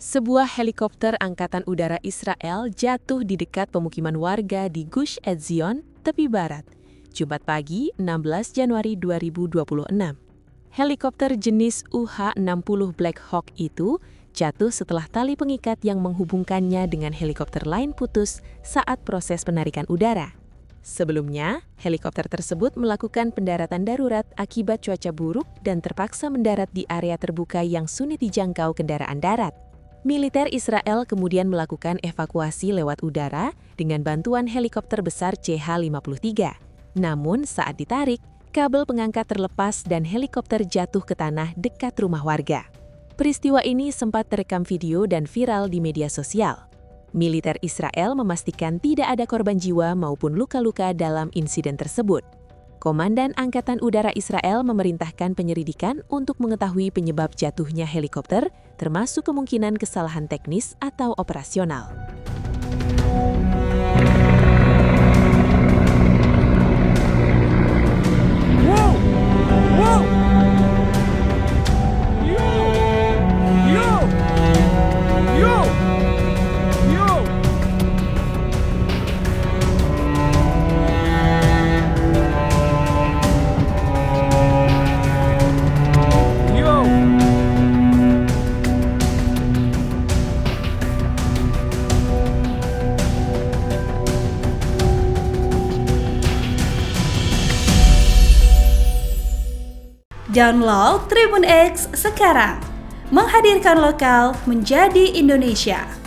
Sebuah helikopter Angkatan Udara Israel jatuh di dekat pemukiman warga di Gush Etzion, tepi barat, Jumat pagi 16 Januari 2026. Helikopter jenis UH-60 Black Hawk itu jatuh setelah tali pengikat yang menghubungkannya dengan helikopter lain putus saat proses penarikan udara. Sebelumnya, helikopter tersebut melakukan pendaratan darurat akibat cuaca buruk dan terpaksa mendarat di area terbuka yang sulit dijangkau kendaraan darat. Militer Israel kemudian melakukan evakuasi lewat udara dengan bantuan helikopter besar CH-53. Namun saat ditarik, kabel pengangkat terlepas dan helikopter jatuh ke tanah dekat rumah warga. Peristiwa ini sempat terekam video dan viral di media sosial. Militer Israel memastikan tidak ada korban jiwa maupun luka-luka dalam insiden tersebut. Komandan Angkatan Udara Israel memerintahkan penyelidikan untuk mengetahui penyebab jatuhnya helikopter, termasuk kemungkinan kesalahan teknis atau operasional. Download Tribun X sekarang, menghadirkan lokal menjadi Indonesia.